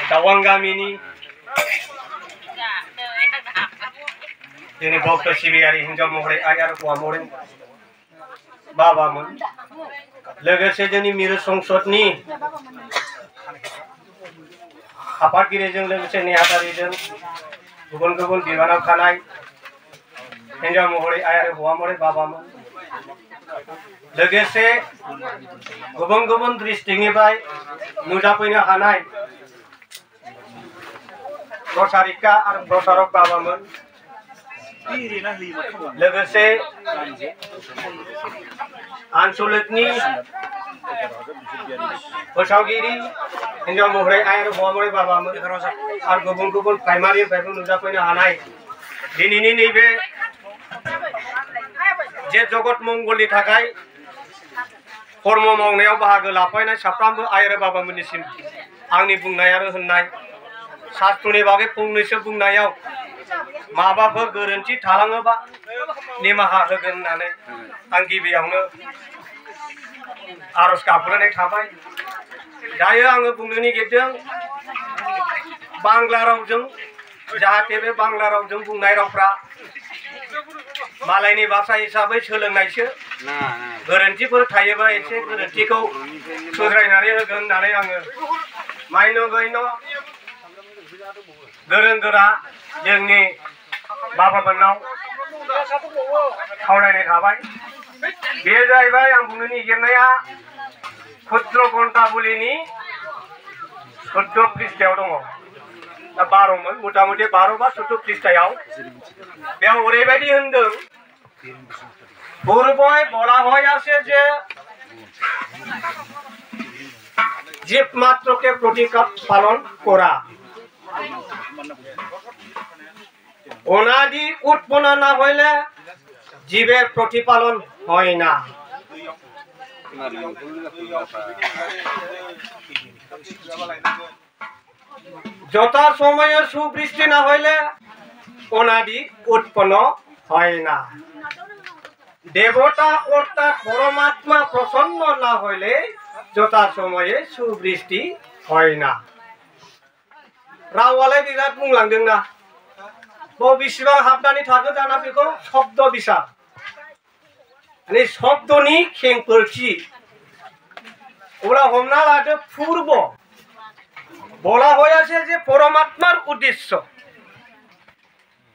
दावां गामिनि जोंनि भक्त सिबियारि हिन्जाव महरै आइ आरो हौवा महरै बाबामोन लोगोसे जोंनि मिरु संसदनि आफादगिरिजों लोगोसे नेहाथारिजों गुबुन गुबुन बिबानाव थानाय हिन्जाव महरै आइ आरो हौवा महरै बाबामोन लोगोसे गुबुन गुबुन डिस्ट्रिक्टनिफ्राय नुजाफैनो हानाय प्रसारिका आरो प्रसारक बाबामोन लोगोसे आनसलिकनि फोसावगिरि हिन्जाव महरै आइ आरो हौवा महरै बाबामोन आरो गुबुन गुबुन प्राइमारिनिफ्रायबो नुजाफैनो हानाय दिनैनि नैबे जे जगत मंगलनि थाखाय कर्म मावनायाव बाहागो लाफायनाय साफ्रोमबो आइ आरो बाबामोननिसिम आंनि बुंनाय आरो होननाय शास्त्रनि बागै फंनैसो बुंनायाव माबाफोर गोरोन्थि थालाङोबा निमाहा होगोन होननानै आं गिबियावनो आरज गाबग्रोनाय थाबाय दायो आङो बुंनो नागिरदों बांला रावजों जाहाथे बे बांला रावजों बुंनाय रावफ्रा मालायनि भाषा हिसाबै सोलोंनायसो गोरोन्थिफोर थायोबा एसे गोरोन्थिखौ सुद्रायनानै होगोन होननानै आङो मायन' गैन' गोरों गोरा जोंनि बाबामोननाव खावलायनाय थाबाय बेयो जाहैबाय आं बुंनो नागिरनाया क्षुद्र घन्टाबुलिनि 14 पृष्ठायाव दङ दा 12मोन मथा मथि 12 बा 14 पृष्ठायाव बेयाव ओरैबायदि होनदों पूर्वय বলা হয় আছে যে জীব মাত্রকে প্রতিপালন করা অনাদি উৎপন্ন না হইলে জীবের প্রতিপালন হয় না যথা সময়ে সুবৃষ্টি না হইলে অনাদি উৎপন্ন হয় না দেবতা অর্থাৎ পরমাত্মা প্রসন্ন না হইলে যথা সময়ে সুবৃষ্টি হয় না रावालाय बिराद बुंलांदों ना बेसेबां हाबनानै थागोन दाना बेखौ शब्द बिसार माने शब्दनि खेंफोरथि अब्ला हमना लादो पूर्व বলা হয়েছে যে পরমাত্মার উদ্দেশ্য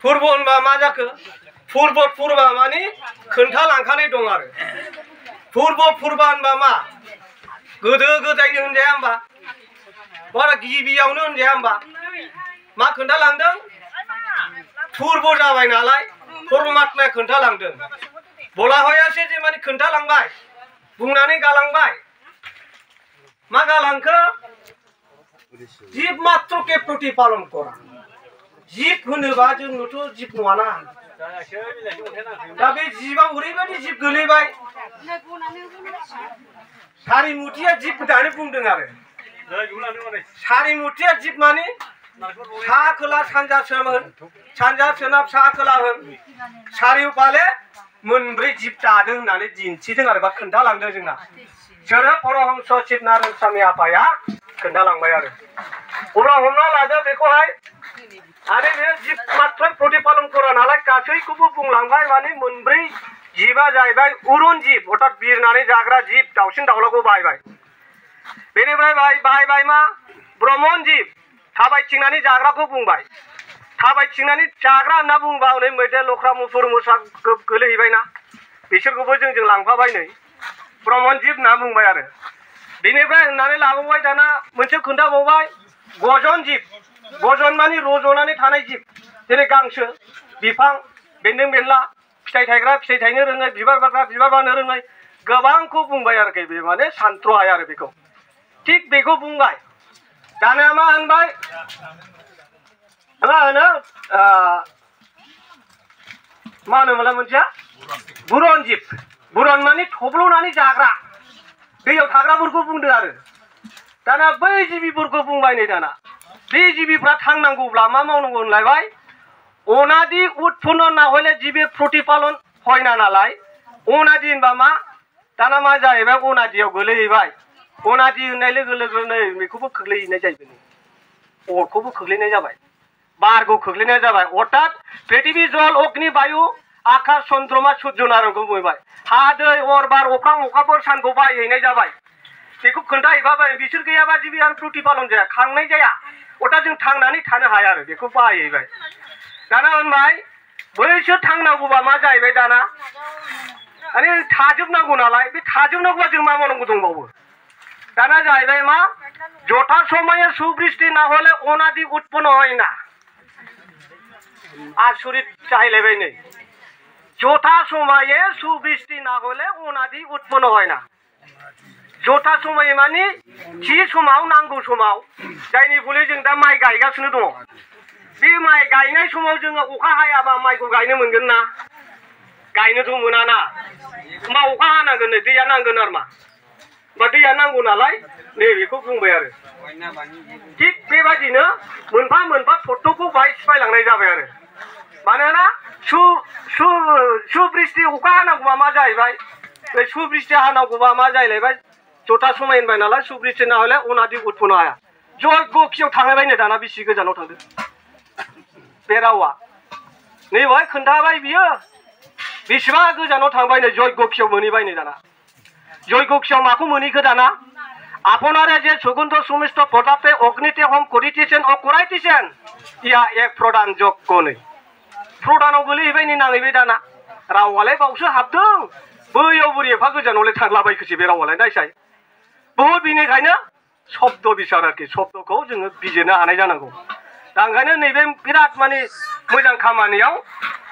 पूर्व होनबा मा जाखो पूर्व पूर्वा माने खोन्थालांखानाय दं आरो पूर्व पूर्वा होनबा मा गोदो गोदायनि होनजाया होनबा बारा गिबियावनो होनजाया होनबा मा खोन्थालांदों पूर्व जाबाय नालाय परमात्माया खोन्थालांदों বলা হয়েছে যে माने खोन्थालांबाय बुंनानै गालांबाय मा गालांखो जीव मात्र के प्रतिपालन करा जीव होनोबा जोंनोथ' जीव नङाना दा बे जीवआव ओरैबायदि जीव गोलैबाय सारिमुथिया जीव होननानै बुंदों आरो सारिमुथिया जीव माने सा खोला सानजा सोनाब सानजा सोनाब सा खोला होन सारिउफाले मोनब्रै जीव दादों होननानै दिन्थिदों आरो बा खोन्थालांदों जोंना सोरो परमहंस शिव नारायण स्वामी आफाया खोन्थालांबाय आरो अब्ला हमना लादो बेखौहाय आरो बे जीव मात्र प्रतिपालन करा नालाय गासैखौबो बुंलांबाय माने मोनब्रै जीवा जाहैबाय उरुन जीव अर्थात बिरनानै जाग्रा जीव दाउसिन दाउलाखौ बाहायबाय बेनिफ्राय बाहायबाय मा ब्रह्मन जीव थाबायथिंनानै जाग्राखौ बुंबाय थाबायथिंनानै जाग्रा होनना बुंबा हनै मैदेर लख्रा मुफुर मोसा गोलैहैबायना बिसोरखौबो जोंजों लांफाबाय नै ब्रह्मन जीव होनना बुंबाय आरो बेनिफ्राय होननानै लाबावबाय दाना मोनसे खोन्थाबावबाय गजन जीव गजन माने रज'नानै थानाय जीव जेरै गांसो बिफां बेन्दों बेनला फिथाइ थायग्रा फिथाइ थायनो रोङै बिबार बारग्रा बिबार बारनो रोङै गोबांखौ बुंबाय आरोखि बे माने सानथ्र' हाया आरो बेखौ थिग बेखौ बुंबाय दाना मा होनबाय मा होनो मा होनोमोनलाय मोनसेया बुरन जीव बुरन माने थब्ल'नानै जाग्रा दैयाव थाग्राफोरखौ बुंदों आरो दाना बै जिबिफोरखौ बुंबाय नै दाना बे जिबिफ्रा थांनांगौब्ला मा मावनांगौ होनलायबाय अनादि उत्पन्न ना हইলে जीबेर प्रतिपालन হয় না नालाय अनादि होनबा मा दाना मा जाहैबाय अनादियाव गोलैहैबाय अनादि होननाय लोगो लोगो नै बेखौबो खोख्लैहैनाय जाहैबाय अरखौबो खोख्लैनाय जाबाय बारखौ खोख्लैनाय जाबाय अर्थात पृथिबी जल अग्नि बायु आकाश चन्द्रमा सूर्य नारायणखौ बुंबाय हा दै अर बार अख्रां अखाफोर सानखौ बाहायहैनाय जाबाय बेखौ खोन्थाहैबाय बिसोर गैयाबा जिबियानो प्रतिपालन जाया खांनाय जाया अर्थात जों थांनानै थानो हाया आरो बेखौ बाहायहैबाय दाना होनबाय बैसोर थांनांगौबा मा जाहैबाय दाना माने थाजोबनांगौ नालाय बे थाजोबनांगौबा जों मा मावनांगौ दंबावो दाना जाहैबाय मा যথা সময়ে সুবৃষ্টি না হলে অনাদি উৎপন্ন হয় না আচরিত চাইলেবাই নেই যথা সময়ে সুবৃষ্টি না হলে অনাদি উৎপন্ন হয় না যথা সময়ে মানে थि समाव नांगौ समाव जायनि फले जों दा माइ गायगासिनो दङ बे माइ गायनाय समाव जोङो अखा हायाबा माइखौ गायनो मोनगोन ना गायनोथ' मोना ना होमबा अखा हानांगोन नै दैया नांगोन आरो मा बा दैया नांगौ नालाय नैबेखौ बुंबाय आरो थिग बेबायदिनो मोनफा मोनफा थत्तखौ बाहाय सिफायलांनाय जाबाय आरो मानोना सुबृष्टि अखा हानांगौबा मा जाहैबाय बे सुबृष्टि हानांगौबा मा जाहैलायबाय जथा समय होनबाय नालाय सुबृष्टि ना हले अनादि उत्पन्न हाया जयगखियाव थांलायबायनो दाना बेसे गोजानाव थांदों बे रावा नै बेवहाय खोन्थाबाय बियो बेसेबा गोजानाव थांबायनो जयगखियाव मोनहैबायनो दाना जयगखियाव माखौ मोनहैखो दाना আপনারা যে সুগন্ধ সুমিষ্ট পদার্থে অগ্নিতে হোম করিতেছেন ও করাইতেছেন ইয়া এক প্রধান যজ্ঞ নেই प्रधानाव गोलैहैबाय नांहैबाय दाना रावालाय बावसो हाबदों बैयाव बोरै एफा गोजानावलाय थांलाबायखोसै बे रावालाय नायसाय बहुद बेनिखायनो शब्द बिसार आरोखि शब्दखौ जोङो बिजिरनो हानाय जानांगौ दा ओंखायनो नैबे बिराद माने मोजां खामानियाव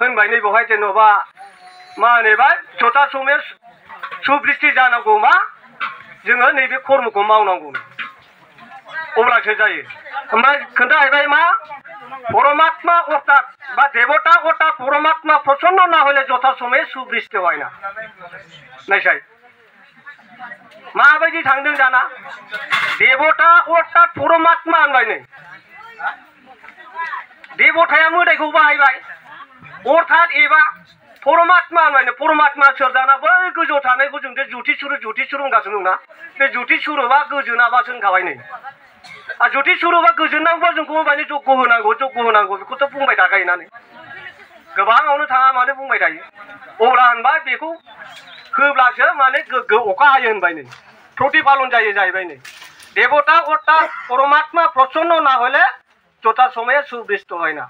होनबाय नै बेवहाय जेन'बा मा होनोबा जथा समय सुबृष्टि जानांगौ मा जोङो नैबे कर्मखौ मावनांगौ अब्लासो जायो ओमफ्राय खोन्थाहैबाय मा परमात्मा अर्थात बा देवता अर्थात परमात्मा प्रसन्न ना हले जथा समय सुबृष्टि হয় না नायसाय माबायदि थांदों दाना देवता अर्थात परमात्मा होनबाय नै देवताया मोदायखौ बाहायबाय अर्थात एबा परमात्मा होनबाय परमात्मा सोर दाना बै गोजौआव थानायखौ जों जुति सुरु होनगासिनो दंना बे जुति सुरुबा गोजोनाबासो होनखाबाय नै जुति सुरुबा गोजोननांगौबा जोंखौ होनबाय जग्य होनांगौ बेखौथ' बुंबाय थाखायोना नै गोबाङावनो थाङा मानो बुंबाय थायो अब्ला होनबा बेखौ होब्लासो माने गोग्गो अखा हायो होनबाय नै प्रतिपालन जायो जाहैबाय नै देवता अर्थात परमात्मा प्रसन्न ना हले जथा समय सुबृष्टि হয় না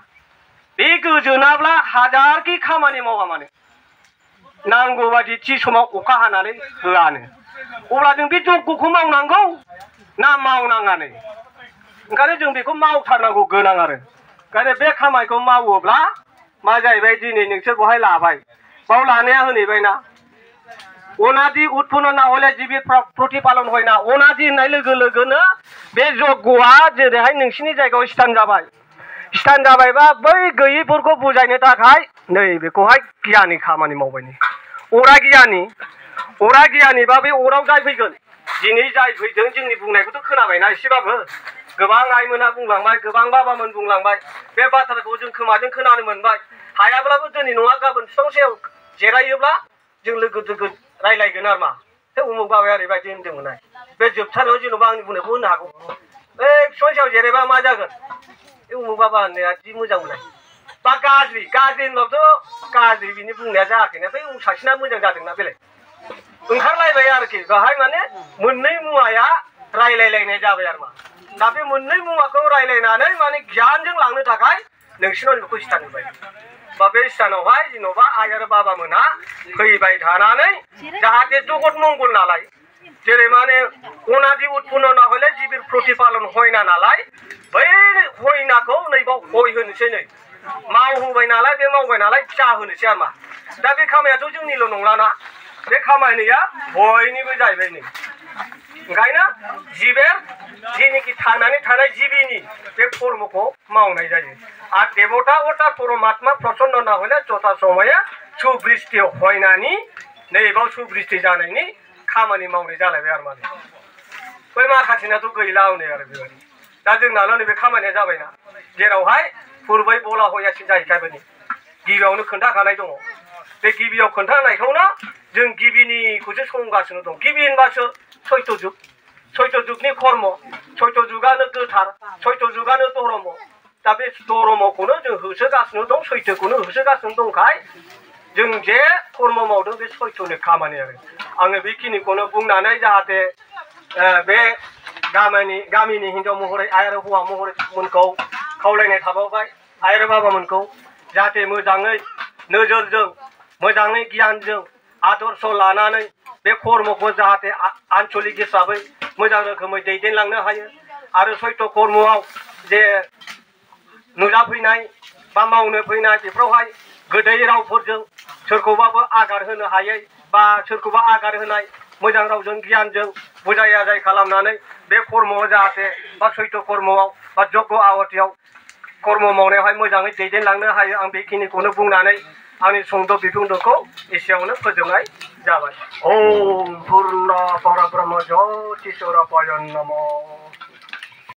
बे गोजोनाब्ला हाजारखि खामानि मावा माने नांगौ बायदि थि समाव अखा हानानै होआनो अब्ला जों बे जग्यखौ मावनांगौ ना मावनाङा नै ओंखायनो जों बेखौ मावथारनांगौ गोनां आरो ओंखायनो बे खामानिखौ मावोब्ला मा जाहैबाय दिनै नोंसोर बहाय लाबाय बाव लानाया होनहैबायना अनादि उत्पन्न ना हले जिबि प्रतिपालन হয় না अनादि होननाय लोगो लोगोनो बे जग्यआ जेरैहाय नोंसिनि जायगायाव स्टार्ट जाबाय स्टार्ट जाबायबा बै गैयैफोरखौ बुजायनो थाखाय नै बेखौहाय गियानि खामानि मावबाय नै अरा गियानिबा बे अराव जाय फैगोन दिनै जाय फैदों जोंनि बुंनायखौथ' खोनाबायना एसेबाबो गोबां आइमोना बुंलांबाय गोबां बाबामोन बुंलांबाय बे बाथ्राखौ जों खोमाजों खोनानो मोनबाय हायाब्लाबो दिनै नङा गाबोन बिफां सायाव जिरायोब्ला जों लोगो दोगो रायलायगोन आरो मा हे उमुक बाबाया ओरैबायदि होनदोंमोनहाय बे जोबथारनायाव जेन'बा आंनि बुंनायखौ होनो हागौ बे बिफां सायाव जिरायबा मा जागोन उमुक बाबा होननाया जि मोजां मोननाय बा गाज्रि होनबाथ' गाज्रि बिनि बुंनाया जायाखैना बै सासेना मोजां जादोंना बेलाय ओंखारलायबाय आरोखि बेवहाय माने मोननै मुवाया रायलायलायनाय जाबाय आरो मा दा बे मोननै मुवाखौ रायलायनानै माने गियानजों लांनो थाखाय नोंसिनाव बेखौ स्टार्ट होबाय बा बे स्टार्टआवहाय जेन'बा आइ आरो बाबामोना फैबाय थानानै जाहाथे जगत मंगल नालाय जेरै माने अनादि उत्पन्न ना हले जिबिर प्रतिपालन হয় না नालाय बै হয়নাखौ नैबाव हय होनोसै नै मावहोबाय नालाय बे मावबाय नालाय जा होनोसै आरो मा दा बे खामानियाथ' जोंनिल' नंलाना बे खामानिया बयनिबो जाहैबाय नै ओंखायनो जिबेर जेनिखि थांनानै थानाय जिबिनि बे कर्मखौ मावनाय जायो आरो देवता अर्थात परमात्मा प्रसन्न ना हले जथा समय सुबृष्टि হয়নাनि नैबाव सुबृष्टि जानायनि खामानि मावनाय जालायबाय आरो माने बै माखासेनाथ' गैला हनै आरो बेबायदि दा जोंनाल' नैबे खामानिया जाबायना जेरावहाय पुर्बै बला हयासिन जाहैखायबो गिबियावनो खोन्थाखानाय दङ बे गिबियाव खोन्थानायखौनो जों गिबिनिखौसो संगासिनो दं गिबि होनबासो सैत्य जुग सैथ' जुगनि कर्म सैथ' जुगानो गोथार सैथ' जुगानो धर्म दा बे धर्मखौनो जों होसोगासिनो दं सैथोखौनो होसोगासिनो दंखाय जों जे कर्म मावदों बे सैथोनि खामानि आरो आङो बेखिनिखौनो बुंनानै जाहाथे बे गामिनि हिन्जाव महरै आरो हौवा महरै मोनखौ खावलायनाय थाबावबाय आरो बाबामोनखौ जाहाथे मोजाङै नोजोरजों मोजाङै गियानजों आदर्श लानानै बे कर्मखौ जाहाथे आन्चलिक हिसाबै मोजां रोखोमै दैदेनलांनो हायो आरो सैथ' कर्मआव जे नुजाफैनाय बा मावनो फैनाय बेफोरावहाय गोदै रावफोरजों सोरखौबाबो आगार होनो हायै बा सोरखौबा आगार होनाय मोजां रावजों गियानजों बुजाय आजाय खालामनानै बे कर्मआव जाहाथे बा सैथ' कर्मआव बा जग्य आहुतियाव कर्म मावनायावहाय मोजाङै दैदेनलांनो हायो आं बेखिनिखौनो बुंनानै आंनि सुंद' बिबुंथिखौ एसेयावनो फोजोबनाय जाबाय। ओम पुर्ण परब्रह्म ज्योतिषराय नमः।